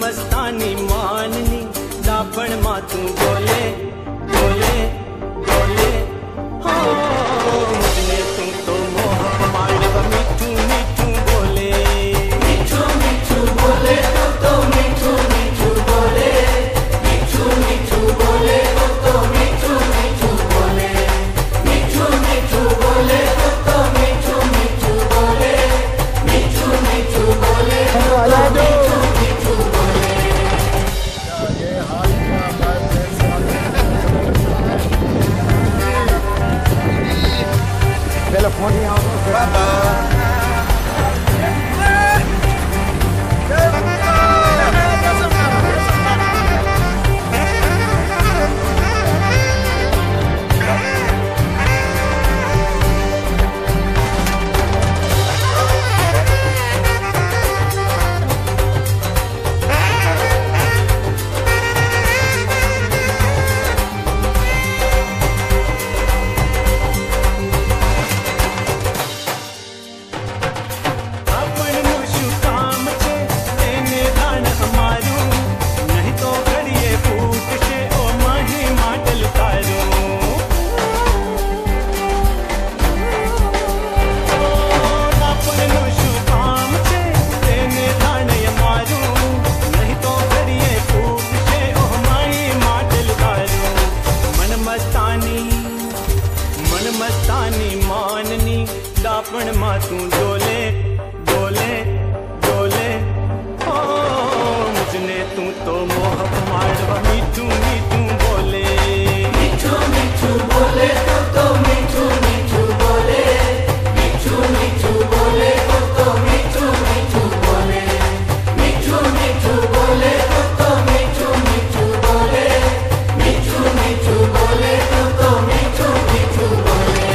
मस्तानी माननी दापण मातू बोले बोले बोले हो मुझने तू तो मोह मांडव मिठू मिठू बोले मिठू मिठू बोले तो मिठू मिठू बोले मिठू मिठू बोले तो मिठू मिठू बोले मिठू मिठू बोले तो मिठू मिठू बोले मिठू मिठू बोले California. Bye-bye. मस्तानी माननी दापण मातू डोले डोले डोले ओ मुझने तू तो मोह मांडव मिठू मिठू बोले मिठू मिठू बोले तो मिठू मिठू बोले मिठू मिठू बोले तो मिठू मिठू बोले मिठू मिठू बोले तो मिठू मिठू बोले मिठू मिठू बोले तो मिठू मिठू बोले।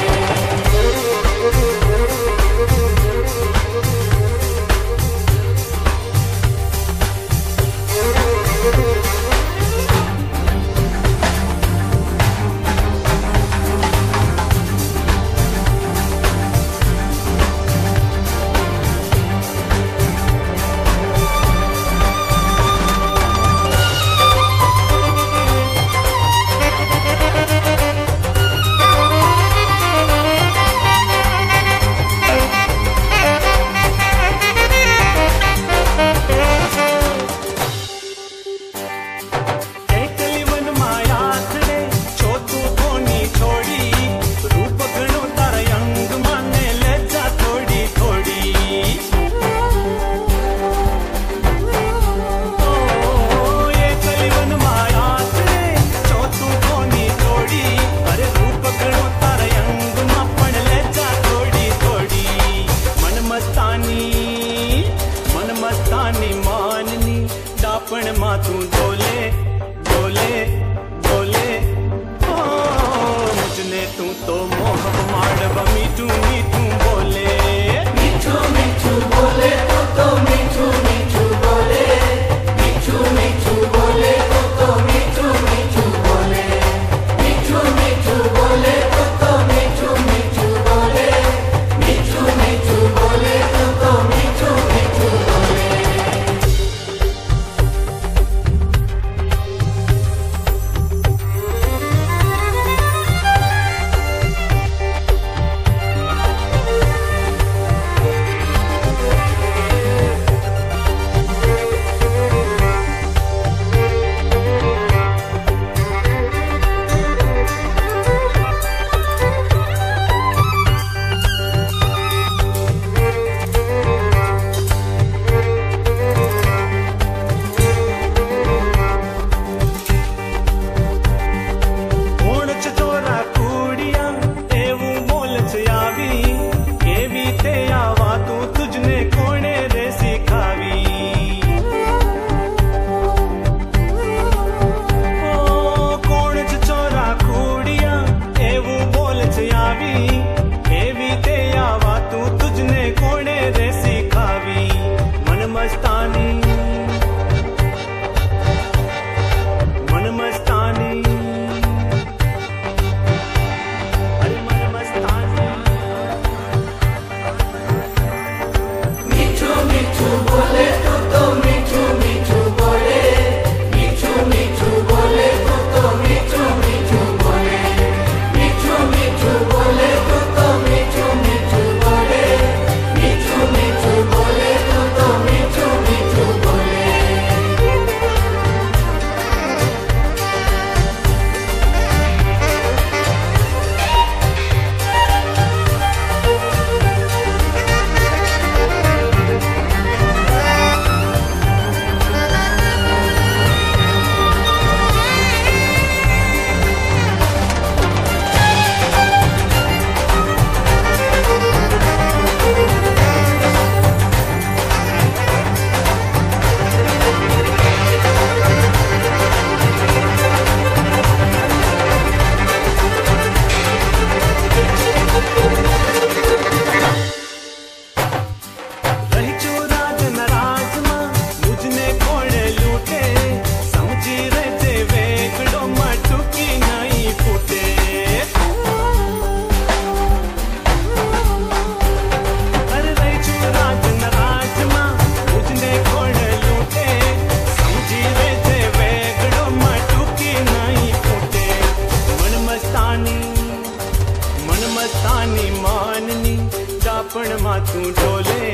दापण मा तू डोले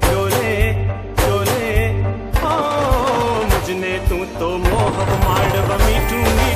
डोले डोले ओ मुझने तू तो मोह माड़व मीठू मीठू